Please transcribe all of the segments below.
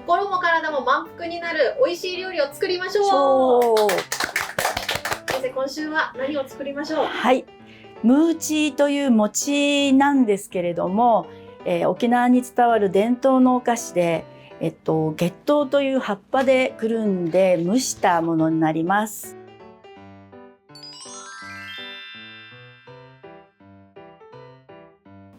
心も体も満腹になる美味しい料理を作りましょう。先生、今週は何を作りましょう？はい、ムーチーという餅なんですけれども、沖縄に伝わる伝統のお菓子で、月桃という葉っぱでくるんで蒸したものになります。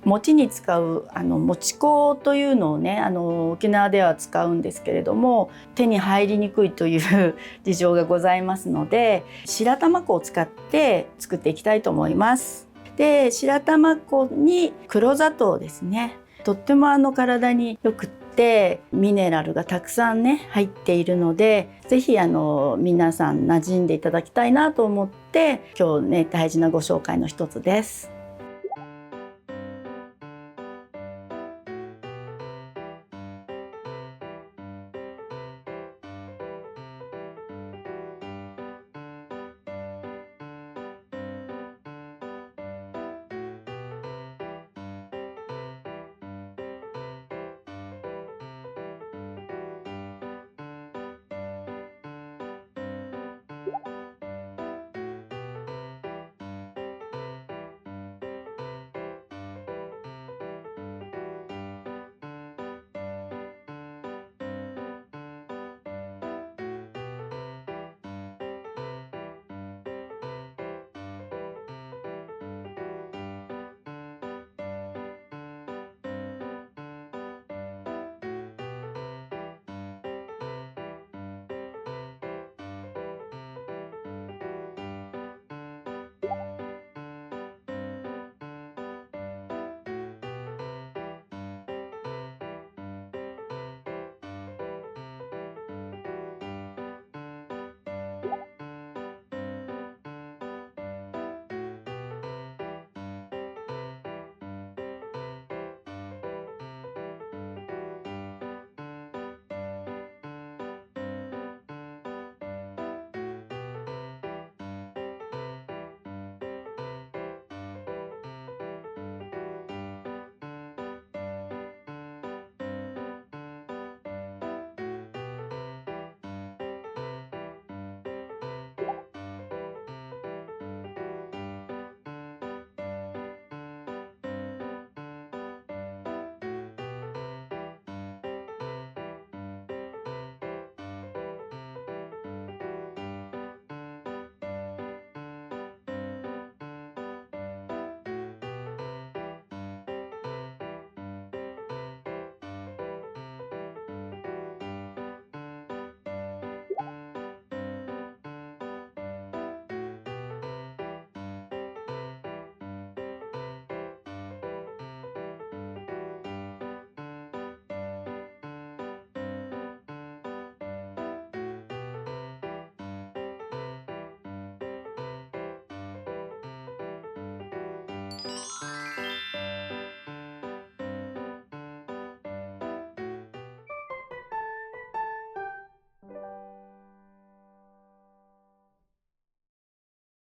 餅に使う餅粉というのをね、沖縄では使うんですけれども、手に入りにくいという事情がございますので、白玉粉を使って作っていきたいと思います。で、白玉粉に黒砂糖ですね。とっても体によくってミネラルがたくさんね入っているので、ぜひ皆さん馴染んでいただきたいなと思って、今日ね大事なご紹介の一つです。